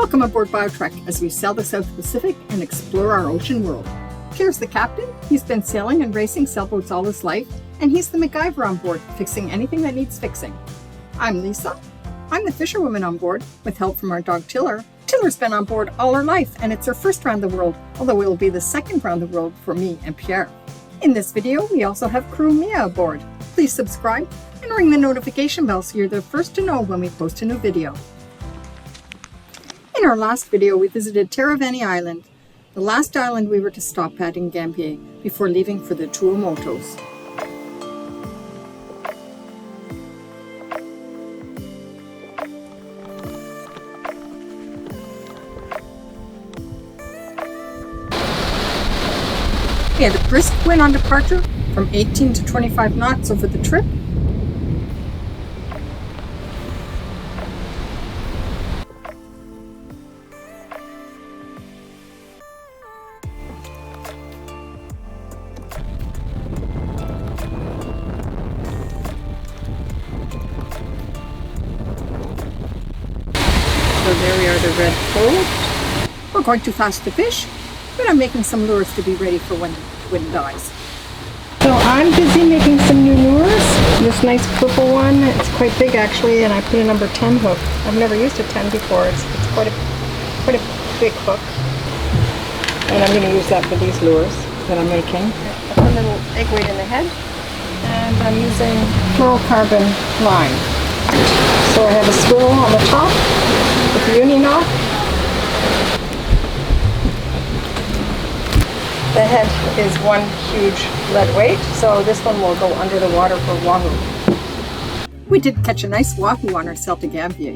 Welcome aboard BioTrek as we sail the South Pacific and explore our ocean world. Pierre's the captain. He's been sailing and racing sailboats all his life, and he's the MacGyver on board, fixing anything that needs fixing. I'm Lisa. I'm the fisherwoman on board, with help from our dog Tiller. Tiller's been on board all her life, and it's her first round the world, although it will be the second round the world for me and Pierre. In this video, we also have crew Mia aboard. Please subscribe and ring the notification bell so you're the first to know when we post a new video. In our last video, we visited Taravani Island, the last island we were to stop at in Gambier before leaving for the Tuamotus. We had a brisk wind on departure from 18 to 25 knots over the trip. So there we are, the red pole. We're going too fast to fish, but I'm making some lures to be ready for when the wind dies. So I'm busy making some new lures. This nice purple one, it's quite big actually, and I put a number 10 hook. I've never used a 10 before. It's quite a big hook. And I'm going to use that for these lures that I'm making. I put a little egg weight in the head, and I'm using fluorocarbon line. So I have a swirl on the top with the uni knot. The head is one huge lead weight, so this one will go under the water for wahoo. We did catch a nice wahoo on our sail to Gambier.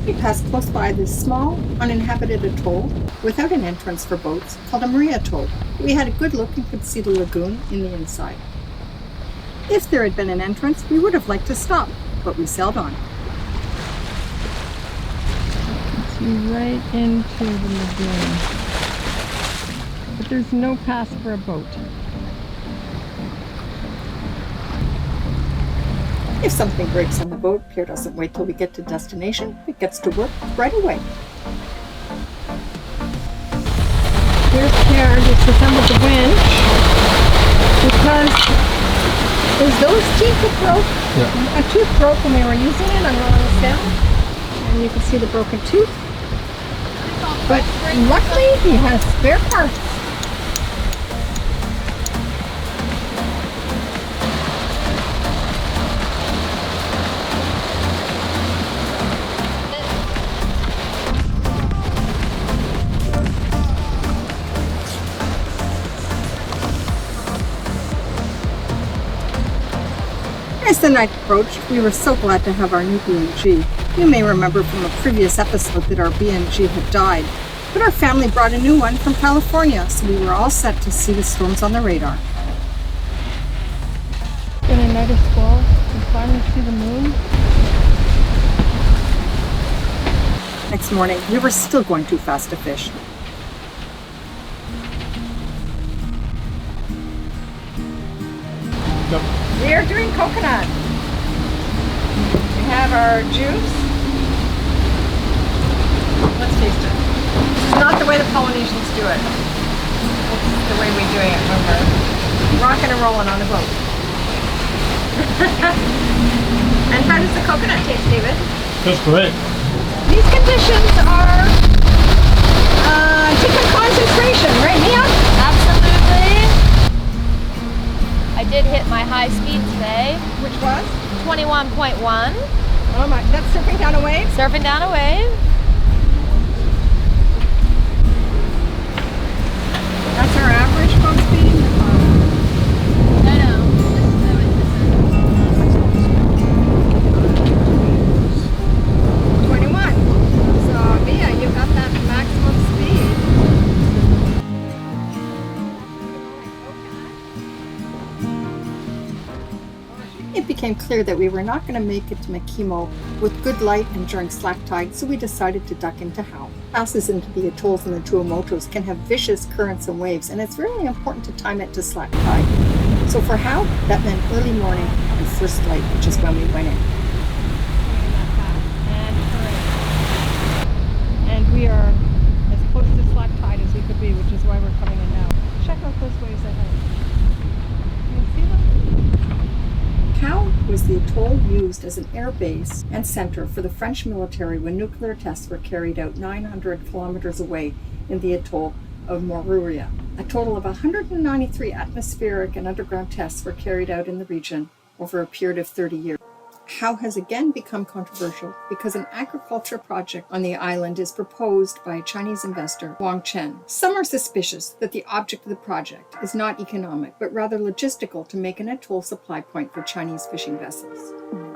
We passed close by this small, uninhabited atoll without an entrance for boats called a Marie Atoll. We had a good look and could see the lagoon in the inside. If there had been an entrance, we would have liked to stop, but we sailed on. See right into the lagoon, but there's no pass for a boat. If something breaks on the boat, Pierre doesn't wait till we get to destination. It gets to work right away. Here's Pierre just assembled the winch because there's those teeth that broke. Yeah. A tooth broke when we were using it on rolling the sail, and you can see the broken tooth. But luckily, he has spare parts. As the night approached, we were so glad to have our new B&G. You may remember from a previous episode that our B&G had died, but our family brought a new one from California, so we were all set to see the storms on the radar. Been another squall. We finally see the moon. Next morning, we were still going too fast to fish. We are doing coconut. We have our juice. Let's taste it. It's not the way the Polynesians do it. It's the way we're doing it when we're rocking and rolling on the boat. And how does the coconut taste, David? Tastes great. These conditions are different concentration, right, Mia? Absolutely. I did hit my high speed today. Which was? 21.1. Oh my, that's surfing down a wave? Surfing down a wave. That's our average boat speed? I know. 21. So, Mia, you got that maximum speed. It became clear that we were not going to make it to Makemo with good light and during slack tide, so we decided to duck into Howe. Passes into the atolls and the Tuamotus can have vicious currents and waves, and it's really important to time it to slack tide. So for Howe, that meant early morning and first light, which is when we went in. And we are as close to slack tide as we could be, which is why we're coming in now. Check out those waves ahead. Can you see them? Howe was the atoll used as an air base and center for the French military when nuclear tests were carried out 900 kilometers away in the atoll of Moruya. A total of 193 atmospheric and underground tests were carried out in the region over a period of 30 years. Howe has again become controversial because an agriculture project on the island is proposed by a Chinese investor, Wang Chen. Some are suspicious that the object of the project is not economic, but rather logistical to make an atoll supply point for Chinese fishing vessels.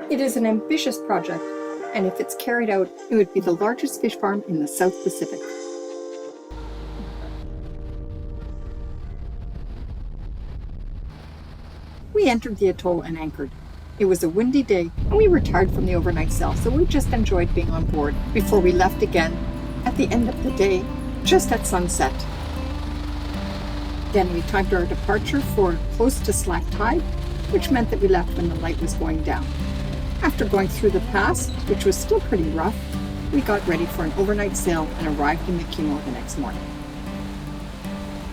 It is an ambitious project, and if it's carried out, it would be the largest fish farm in the South Pacific. We entered the atoll and anchored. It was a windy day, and we were tired from the overnight sail, so we just enjoyed being on board before we left again at the end of the day, just at sunset. Then we timed our departure for close to slack tide, which meant that we left when the light was going down. After going through the pass, which was still pretty rough, we got ready for an overnight sail and arrived in Makemo the next morning.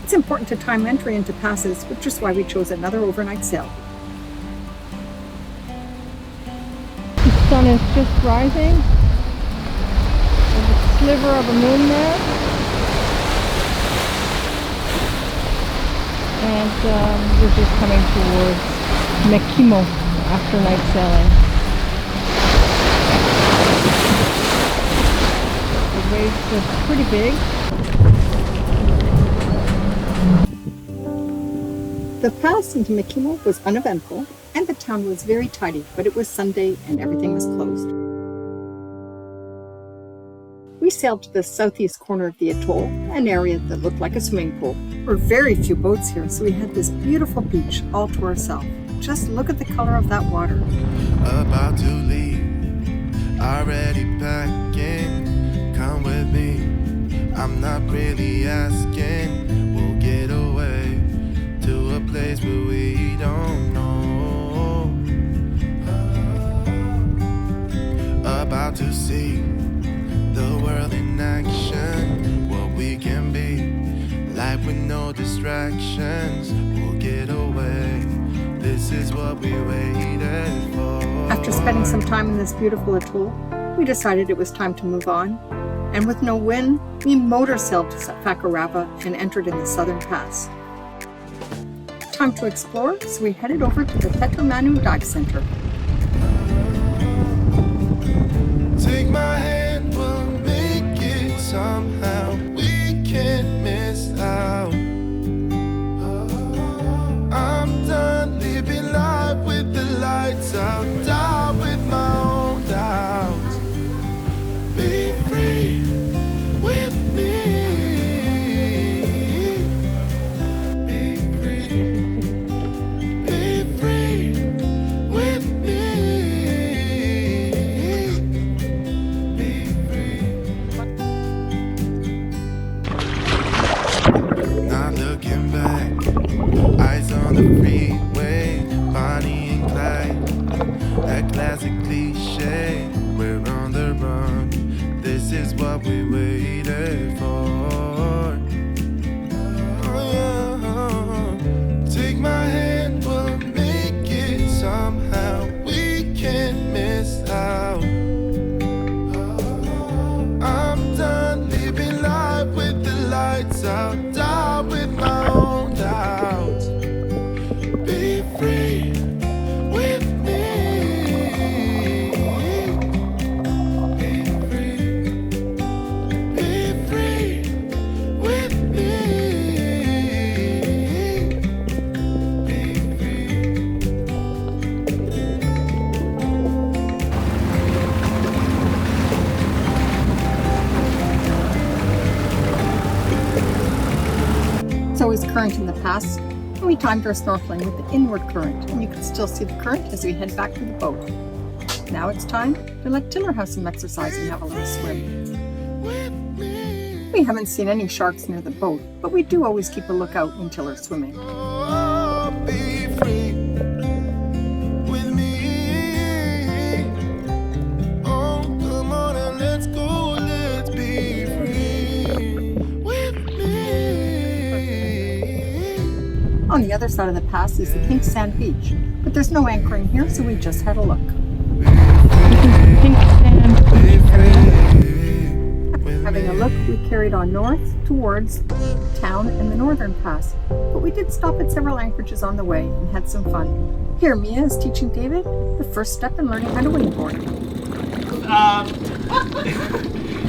It's important to time entry into passes, which is why we chose another overnight sail. The sun is just rising. There's a sliver of a moon there. And we're just coming towards Makemo after night sailing. The waves are pretty big. The pass into Makemo was uneventful, and the town was very tidy, but it was Sunday and everything was closed. We sailed to the southeast corner of the atoll, an area that looked like a swimming pool. There were very few boats here, so we had this beautiful beach all to ourselves. Just look at the color of that water. About to leave, already packing. Come with me, I'm not really asking. We'll get away to a place where we don't know. About to see the world in action, what we can be, life with no distractions. We'll get away, this is what we waited for. After spending some time in this beautiful atoll, we decided it was time to move on. And with no wind, we motor sailed to Fakarava and entered in the southern pass. Time to explore, so we headed over to the Tetramanu Dive Center. Take my hand, we'll make it somehow. We can't miss out. I'm done living life with the lights out. Die with my own doubts. Be free with me. Be free. Be free with me. Not looking back, eyes on the freeway, Bonnie and Clyde, that classic cliche, we're on the run, this is what we waited for. Oh, yeah. Take my hand, we'll make it somehow, we can't miss out. I'm done living life with the lights out. Die with my own doubts. Be free with me. Be free. Be free with me. Be free. It's always current in the pass, and we we timed our snorkeling with the inward current, and you can still see the current as we head back to the boat. Now it's time to let Tiller have some exercise and have a little swim. We haven't seen any sharks near the boat, but we do always keep a lookout when Tiller's swimming. Oh, be free with me. Oh, come on and let's go. Let's be free with me. On the other side of the pass is the Pink Sand Beach, but there's no anchoring here, so we just had a look. Pink sand. Having a look, we carried on north towards town and the northern pass, but we did stop at several anchorages on the way and had some fun. Here, Mia is teaching David the first step in learning how to wingboard.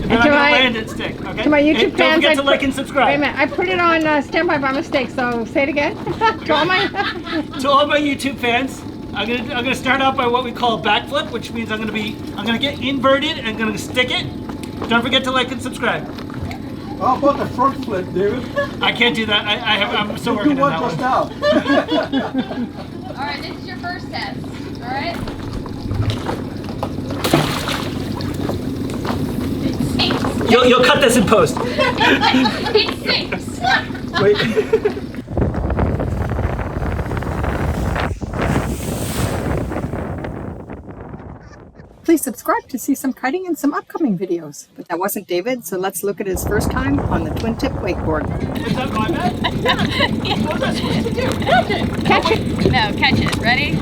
Then I'm gonna land and stick, okay? To my YouTube Don't fans, forget I to like and Wait a subscribe. minute, I put it on standby by mistake, so say it again. To all my... To all my YouTube fans, I'm gonna start out by what we call a backflip, which means I'm gonna get inverted and gonna stick it. Don't forget to like and subscribe. How about the front flip, David? I can't do that. I'm still You working do on one that just one. now. All right, this is your first test. All right. It sinks. You'll cut this in post. It sinks. Wait. Please subscribe to see some kiting and some upcoming videos. But that wasn't David, so let's look at his first time on the twin tip wakeboard. Is that my bad? What was I supposed to do? Catch it. No, catch it. Ready?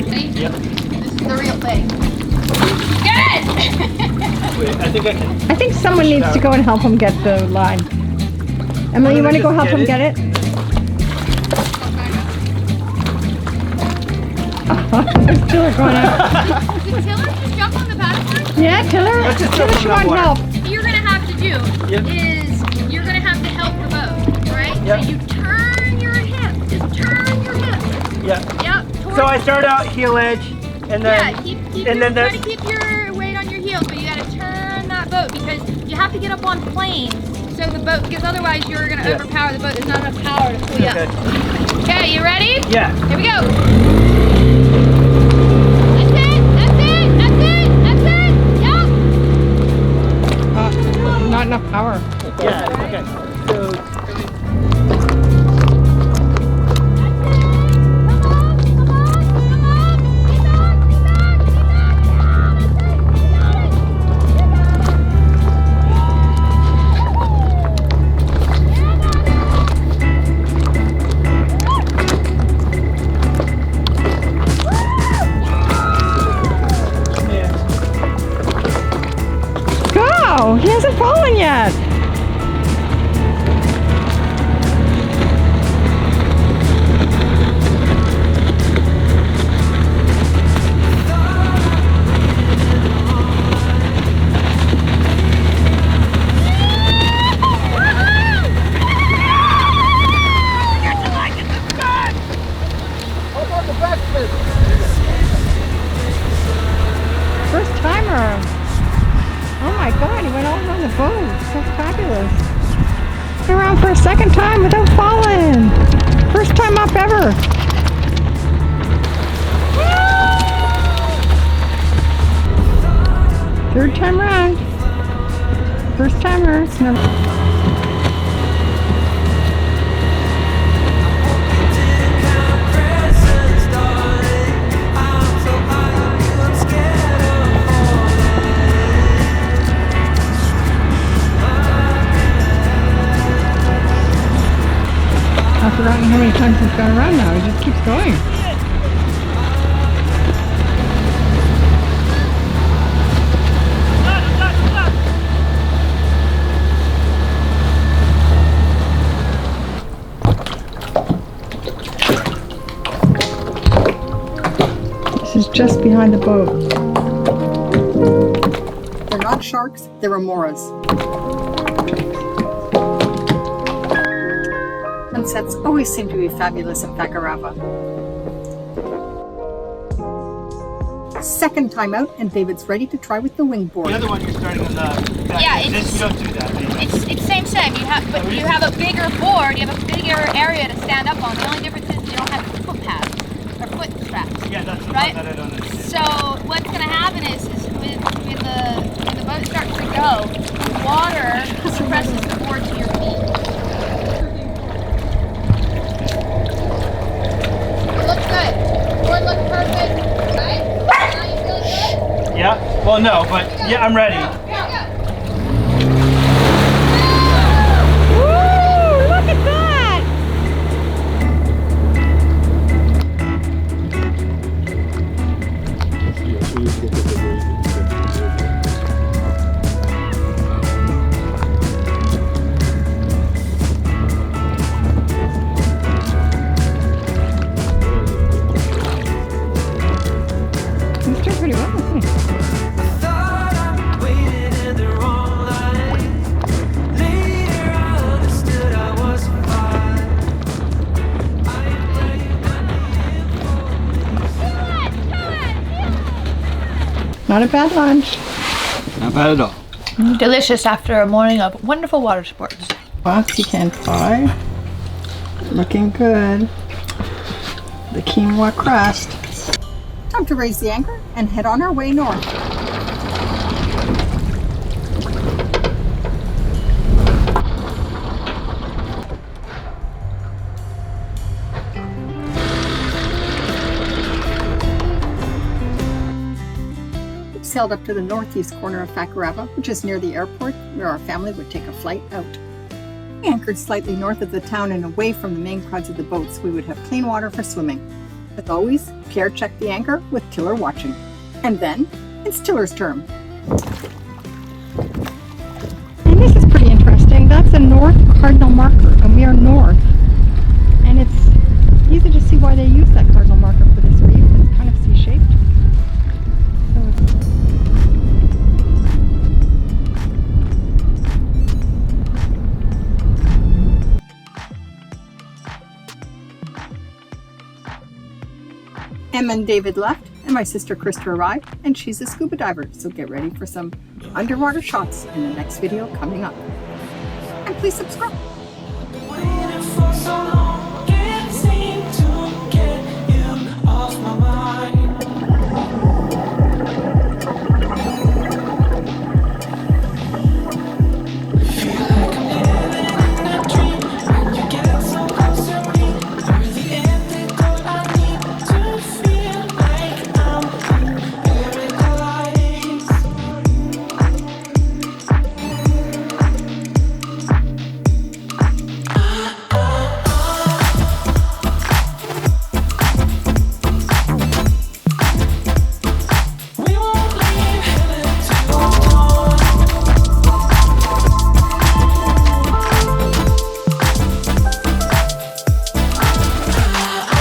Ready? Yep. This is the real thing. Get it! Wait, I think I can. I think someone needs to go and help him get the line. Emily, you want to go help him get it? Tiller going out. Did Tiller just jump on the paddleboard? Yeah, Tiller. Let's just Tiller jump should on that want help. What you're gonna have to do Yep. is you're gonna have to help the boat, right? Yep. So you turn your hip. Just turn your hip. Yeah. Yep. Towards So I start out heel edge, and then yeah, keep and your, then try the to keep your weight on your heels, but you gotta turn that boat because you have to get up on plane so the boat, because otherwise you're gonna Yeah. overpower the boat. There's not enough power to pull you Okay. up. Okay, you ready? Yeah. Here we go. That's it. That's it. That's it. That's it. Yep. Not enough power. Yeah. Okay. So. Go! He hasn't fallen yet. First timer. Oh my god, he went all around the boat. So fabulous. Went around for a second time without falling. First time up ever. Third time around. First timer. I've forgotten how many times he's gone around now. He just keeps going. This is just behind the boat. They're not sharks, they're remoras. Sunsets always seem to be fabulous at Fakarava. Second time out, and David's ready to try with the wingboard. The other one you're starting on the back. Yeah, end. it's- This you don't do that. It's same. But you have a bigger board. You have a bigger area to stand up on. The only difference is you don't have foot pads or foot straps. Yeah, that's the Right? part that I don't understand. So what's going to happen is when the boat starts to go, the water compresses the board to your feet. It looks good. Board looks perfect, right? Now you feeling good? Yeah? Well, no, but yeah, I'm ready. Go. Woo! Look at that! He's doing pretty well, isn't he? Not a bad lunch. Not bad at all. Delicious after a morning of wonderful water sports. Foxy can pie. Looking good. The quinoa crust. Time to raise the anchor and head on our way north. We sailed up to the northeast corner of Fakarava, which is near the airport, where our family would take a flight out. We anchored slightly north of the town and away from the main crowds of the boats, we would have clean water for swimming. As always, Pierre checked the anchor with Tiller watching. And then, it's Tiller's turn. And this is pretty interesting. That's a north cardinal marker, a mere north. And it's easy to see why they use that cardinal marker for this reef. It's kind of C-shaped. So it's Em and David left, and my sister Krista arrived, and she's a scuba diver, so get ready for some underwater shots in the next video coming up. And please subscribe. Waiting for so long.